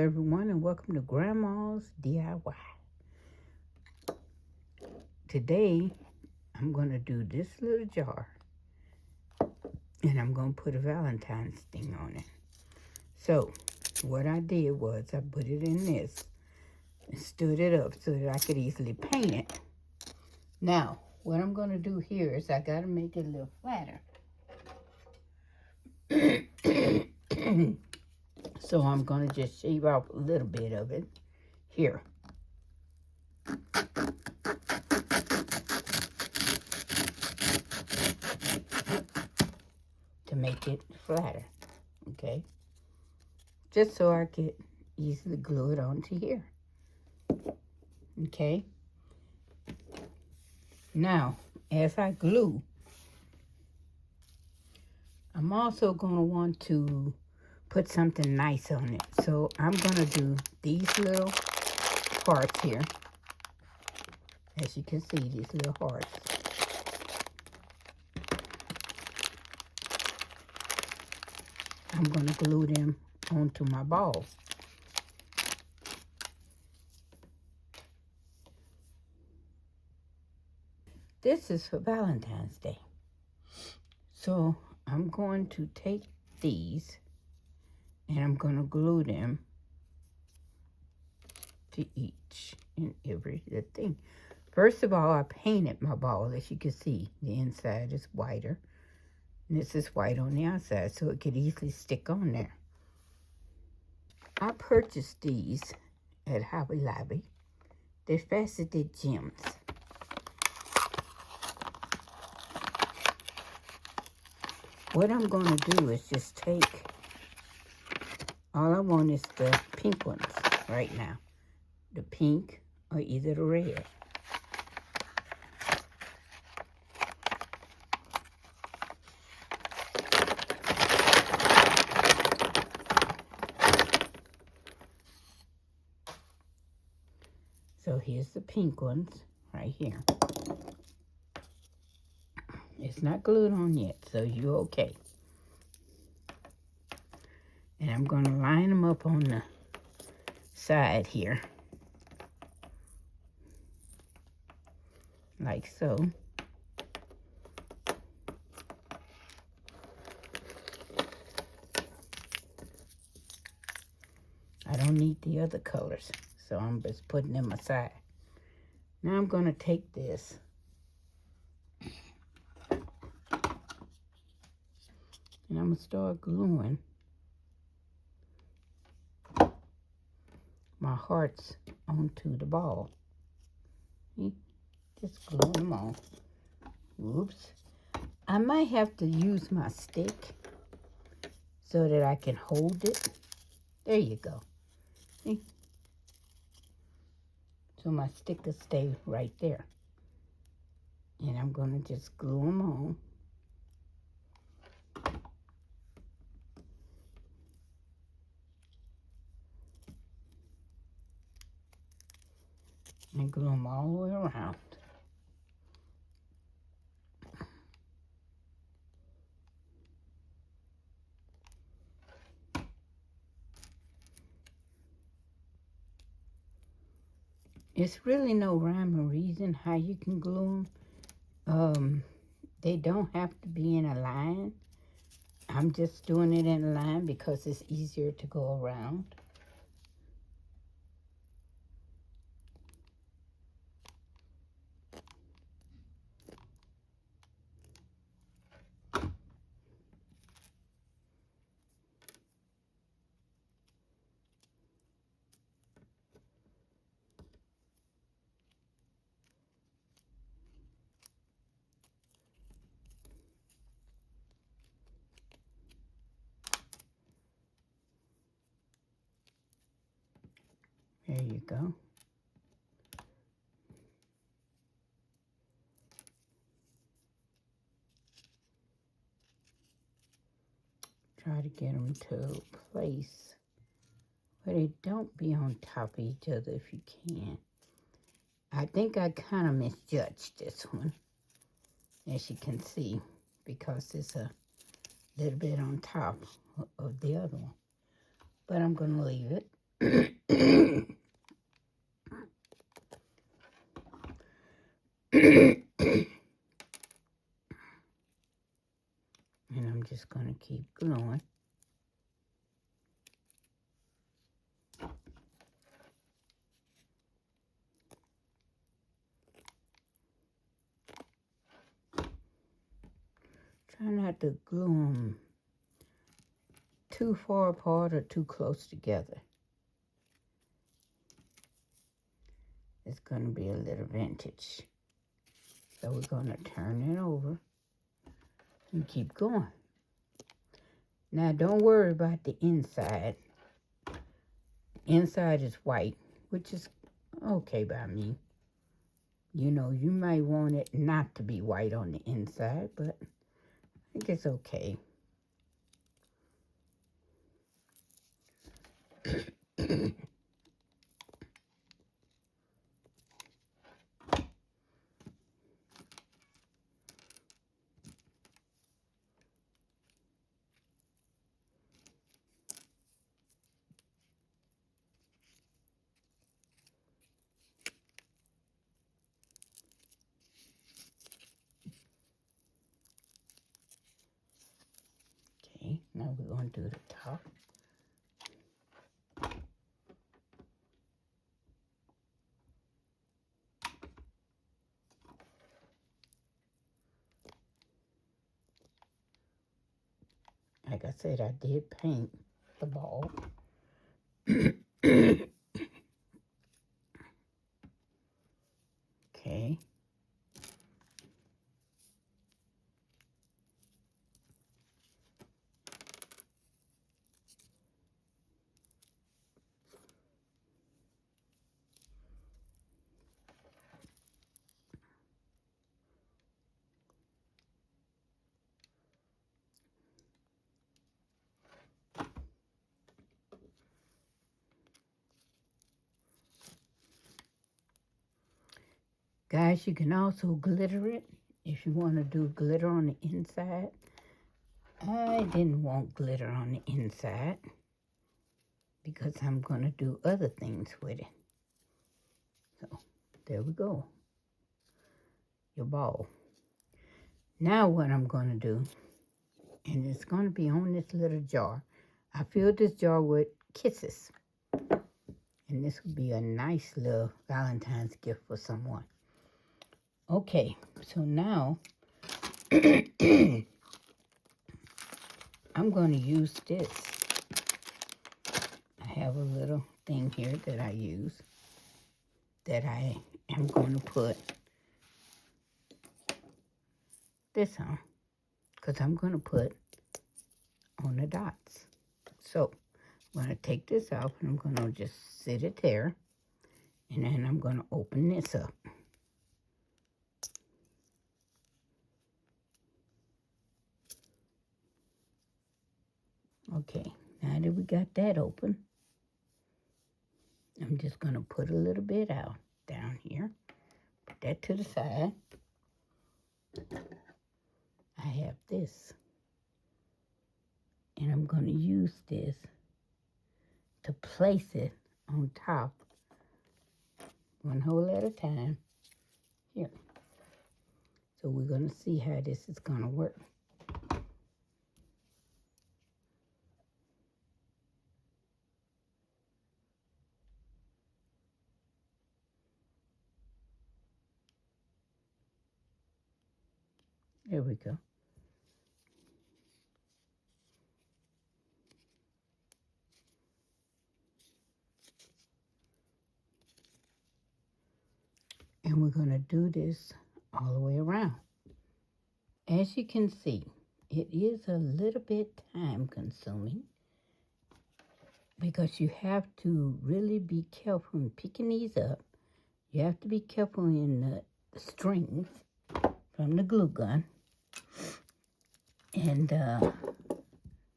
everyone, and welcome to Grandma's DIY. Today, I'm going to do this little jar, and I'm going to put a Valentine's thing on it. So, what I did was I put it in this and stood it up so that I could easily paint it. Now, what I'm going to do here is I got to make it a little flatter. So I'm going to just shave off a little bit of it here. To make it flatter, okay? Just so I could easily glue it onto here, okay? Now, as I glue, I'm also going to want to put something nice on it. So I'm going to do these little hearts here. As you can see, these little hearts. I'm going to glue them onto my ball. This is for Valentine's Day. So I'm going to take these and I'm going to glue them to each and every little thing. First of all, I painted my ball. As you can see, the inside is whiter. And this is white on the outside, so it could easily stick on there. I purchased these at Hobby Lobby. They're faceted gems. What I'm going to do is just take, all I want is the pink ones right now. The pink or either the red. So here's the pink ones right here. It's not glued on yet, so you're okay. And I'm going to line them up on the side here. Like so. I don't need the other colors, so I'm just putting them aside. Now I'm going to take this and I'm going to start gluing my hearts onto the ball. See? Just gluing them on. Whoops. I might have to use my stick so that I can hold it. There you go. See? So my stick will stay right there. And I'm going to just glue them on. And glue them all the way around. It's really no rhyme or reason how you can glue them. They don't have to be in a line. I'm just doing it in a line because it's easier to go around. There you go. Try to get them to a place where they don't be on top of each other if you can. I think I kind of misjudged this one, as you can see, because it's a little bit on top of the other one. But I'm going to leave it. going to keep gluing. Try not to glue them too far apart or too close together. It's going to be a little vintage. So we're going to turn it over and keep going. Now don't worry about the inside. Inside is white, which is okay by me. You know, you might want it not to be white on the inside, but I think it's okay. Okay, now we're going to do the top. Like I said, I did paint the ball. Okay. Guys, you can also glitter it if you want to do glitter on the inside. I didn't want glitter on the inside because I'm going to do other things with it. So, there we go. Your ball. Now what I'm going to do, and it's going to be on this little jar. I filled this jar with kisses. And this would be a nice little Valentine's gift for someone. Okay, so now I'm going to use this. I have a little thing here that I use that I am going to put this on, because I'm going to put on the dots. So I'm going to take this off and I'm going to just sit it there, and then I'm going to open this up. Okay, now that we got that open, I'm just going to put a little bit out down here. Put that to the side. I have this. And I'm going to use this to place it on top, one hole at a time. Here. So we're going to see how this is going to work. There we go. And we're going to do this all the way around. As you can see, it is a little bit time consuming because you have to really be careful in picking these up. You have to be careful in the strings from the glue gun. And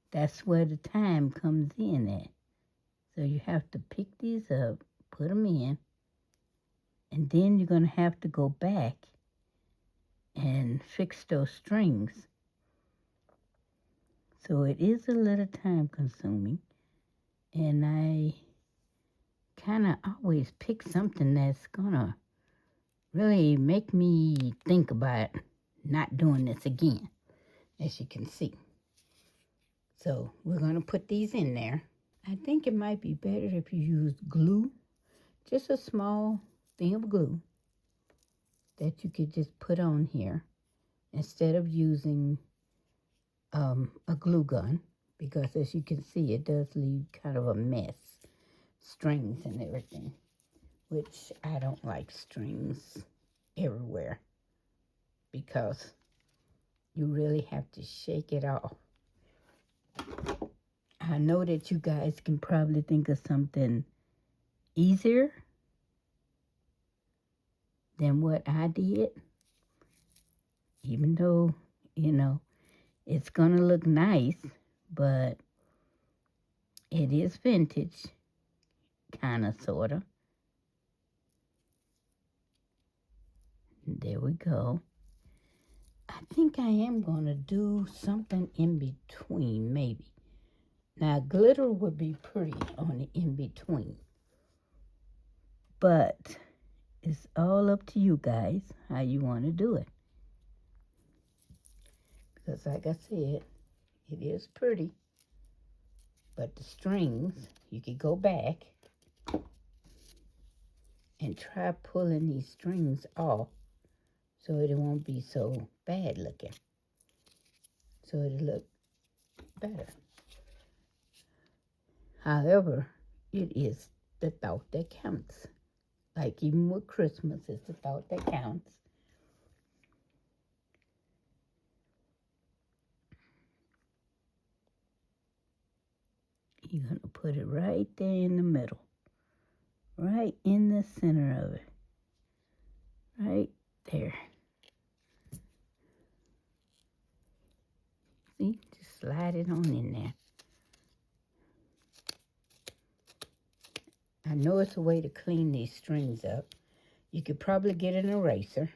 that's where the time comes in at. So you have to pick these up, put them in, and then you're going to have to go back and fix those strings. So it is a little time consuming, and I kind of always pick something that's going to really make me think about not doing this again, as you can see. So we're going to put these in there. I think it might be better if you use glue, just a small thing of glue that you could just put on here instead of using a glue gun, because as you can see, it does leave kind of a mess, strings and everything, which I don't like strings everywhere because you really have to shake it off. I know that you guys can probably think of something easier than what I did, even though, you know, it's gonna look nice, but it is vintage, kind of, sort of. There we go. I think I am gonna do something in between, maybe. Now, glitter would be pretty on the in between, but it's all up to you guys how you want to do it. Because like I said, it is pretty, but the strings, you could go back and try pulling these strings off so it won't be so bad looking, so it'll look better. However, it is the thought that counts. Like even with Christmas, it's the thought that counts. You're going to put it right there in the middle, right in the center of it, right there. See, just slide it on in there. I know it's a way to clean these strings up. You could probably get an eraser.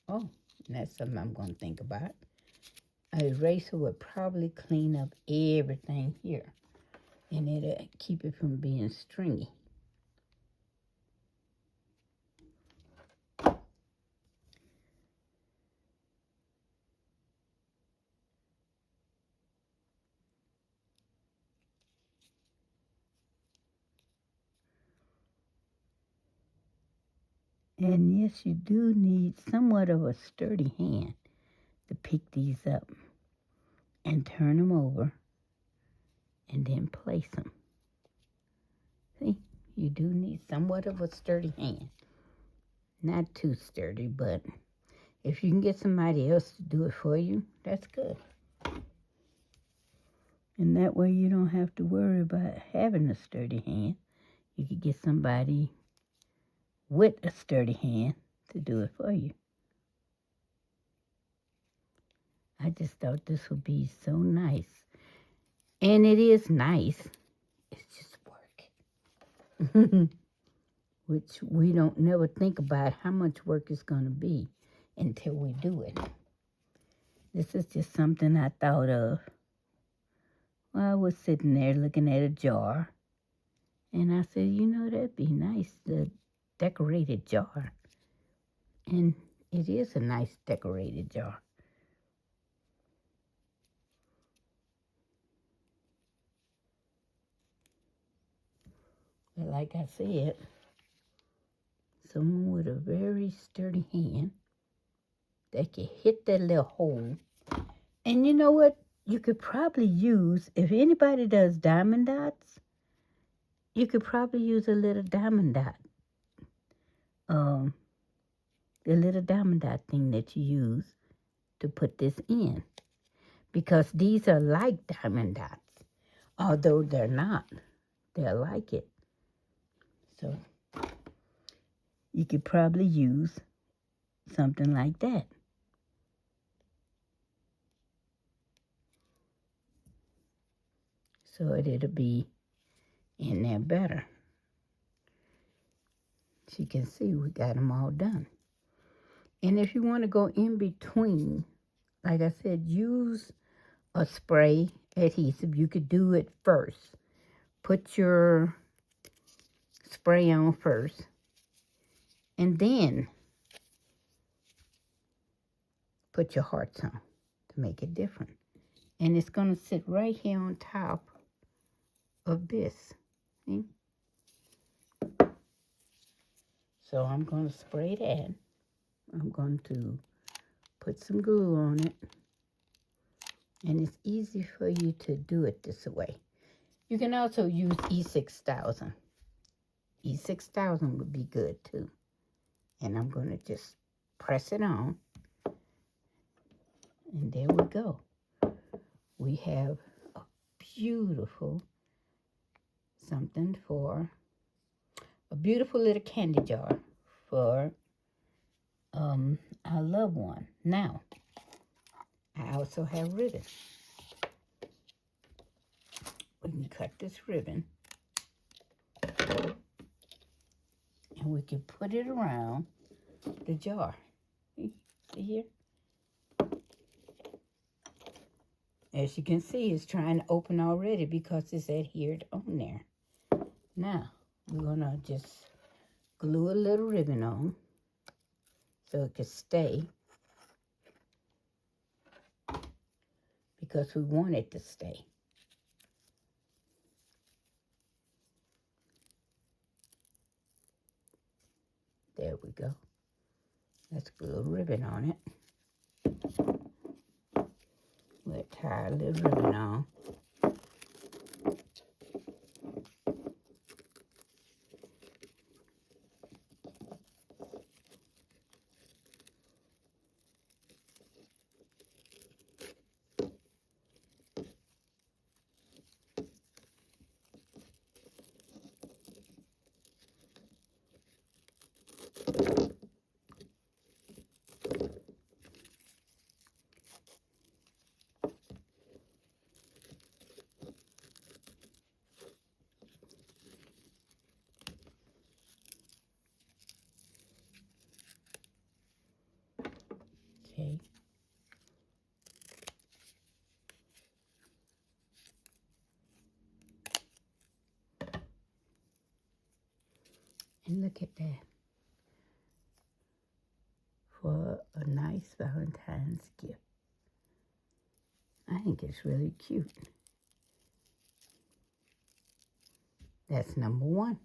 Oh, that's something I'm going to think about. An eraser would probably clean up everything here, and it'll keep it from being stringy. And yes, you do need somewhat of a sturdy hand to pick these up and turn them over and then place them. See, you do need somewhat of a sturdy hand. Not too sturdy, but if you can get somebody else to do it for you, that's good. And that way you don't have to worry about having a sturdy hand. You could get somebody with a sturdy hand to do it for you. I just thought this would be so nice. And it is nice. It's just work. Which we don't never think about how much work it's going to be until we do it. This is just something I thought of while I was sitting there looking at a jar. And I said, you know, that'd be nice, the decorated jar. And it is a nice decorated jar. But like I said, someone with a very sturdy hand that can hit that little hole. And you know what? You could probably use, if anybody does diamond dots, you could probably use a little diamond dot. The little diamond dot thing that you use to put this in. Because these are like diamond dots. Although they're not. They're like it. So you could probably use something like that. So it'll be in there better. As you can see, we got them all done. And if you want to go in between, like I said, use a spray adhesive. You could do it first. Put your spray on first. And then put your hearts on to make it different. And it's going to sit right here on top of this. See? So I'm going to spray that. I'm going to put some glue on it. And it's easy for you to do it this way. You can also use E6000. E6000 would be good too. And I'm going to just press it on. And there we go. We have a beautiful something for a beautiful little candy jar for our loved one. Now, I also have ribbon. We can cut this ribbon and we can put it around the jar. See here? As you can see, it's trying to open already because it's adhered on there. Now, we're going to just glue a little ribbon on so it can stay because we want it to stay. There we go. Let's glue a ribbon on it. We'll tie a little ribbon on. Okay. And look at that. For a nice Valentine's gift. I think it's really cute. That's number 1.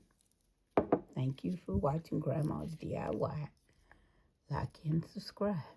Thank you for watching Grandma's DIY. Like and subscribe.